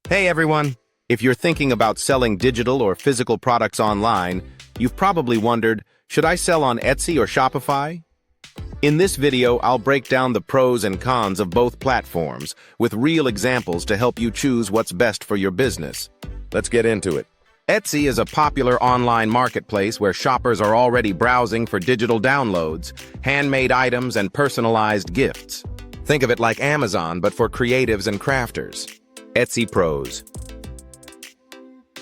Hey everyone! If you're thinking about selling digital or physical products online, you've probably wondered, should I sell on Etsy or Shopify? In this video, I'll break down the pros and cons of both platforms with real examples to help you choose what's best for your business. Let's get into it. Etsy is a popular online marketplace where shoppers are already browsing for digital downloads, handmade items, and personalized gifts. Think of it like Amazon, but for creatives and crafters. Etsy pros.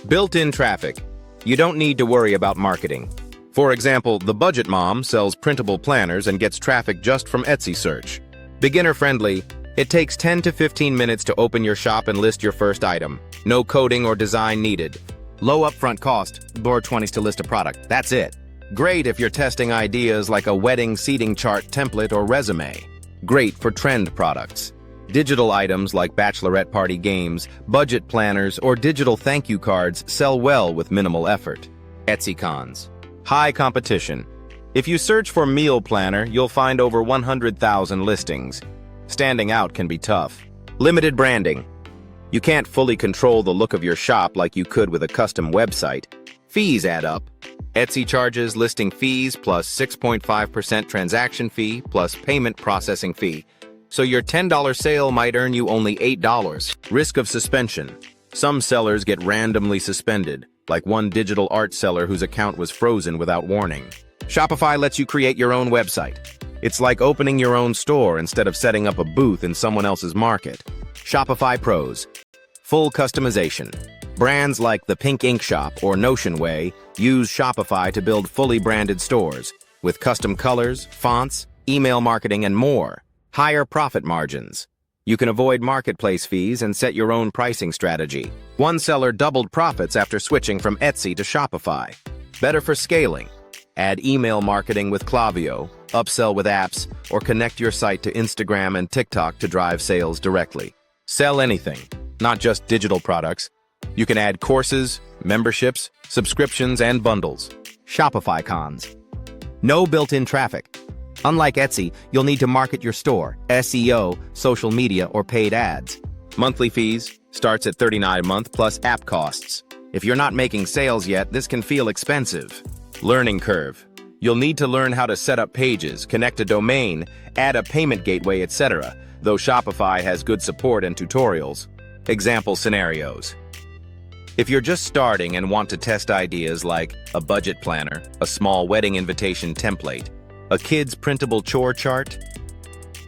Built-in traffic. You don't need to worry about marketing. For example, the budget mom sells printable planners and gets traffic just from Etsy search. Beginner-friendly. It takes 10 to 15 minutes to open your shop and list your first item. No coding or design needed. Low upfront cost, $20 to list a product. That's it. Great if you're testing ideas like a wedding seating chart template or resume. Great for trend products. Digital items like bachelorette party games, budget planners, or digital thank you cards sell well with minimal effort. Etsy cons. High competition. If you search for meal planner, you'll find over 100,000 listings. Standing out can be tough. Limited branding. You can't fully control the look of your shop like you could with a custom website. Fees add up. Etsy charges listing fees plus 6.5% transaction fee plus payment processing fee. So your $10 sale might earn you only $8. Risk of suspension. Some sellers get randomly suspended, like one digital art seller whose account was frozen without warning. Shopify lets you create your own website. It's like opening your own store instead of setting up a booth in someone else's market. Shopify pros. Full customization. Brands like the Pink Ink Shop or Notion Way use Shopify to build fully branded stores with custom colors, fonts, email marketing, and more. Higher profit margins. You can avoid marketplace fees and set your own pricing strategy. One seller doubled profits after switching from Etsy to Shopify. Better for scaling. Add email marketing with Klaviyo, upsell with apps, or connect your site to Instagram and TikTok to drive sales directly. Sell anything, not just digital products. You can add courses, memberships, subscriptions, and bundles. Shopify cons. No built-in traffic. Unlike Etsy, you'll need to market your store, SEO, social media, or paid ads. Monthly fees starts at $39 a month plus app costs. If you're not making sales yet, this can feel expensive. Learning curve. You'll need to learn how to set up pages, connect a domain, add a payment gateway, etc., though Shopify has good support and tutorials. Example scenarios. If you're just starting and want to test ideas like a budget planner, a small wedding invitation template, a kid's printable chore chart,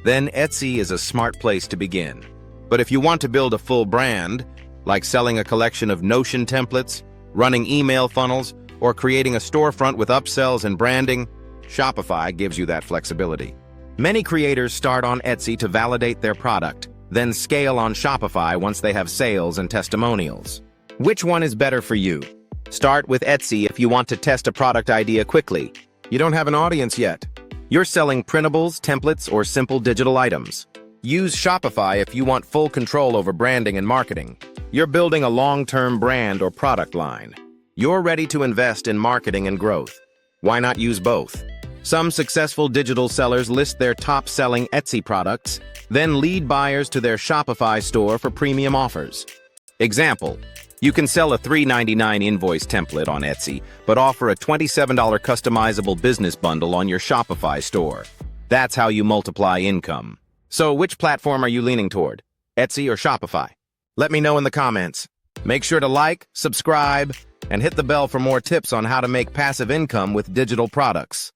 then Etsy is a smart place to begin. But if you want to build a full brand, like selling a collection of Notion templates, running email funnels, or creating a storefront with upsells and branding, Shopify gives you that flexibility. Many creators start on Etsy to validate their product, then scale on Shopify once they have sales and testimonials. Which one is better for you? Start with Etsy if you want to test a product idea quickly. You don't have an audience yet. You're selling printables, templates, or simple digital items. Use Shopify if you want full control over branding and marketing. You're building a long-term brand or product line. You're ready to invest in marketing and growth. Why not use both? Some successful digital sellers list their top-selling Etsy products, then lead buyers to their Shopify store for premium offers. Example. You can sell a $3.99 invoice template on Etsy, but offer a $27 customizable business bundle on your Shopify store. That's how you multiply income. So which platform are you leaning toward? Etsy or Shopify? Let me know in the comments. Make sure to like, subscribe, and hit the bell for more tips on how to make passive income with digital products.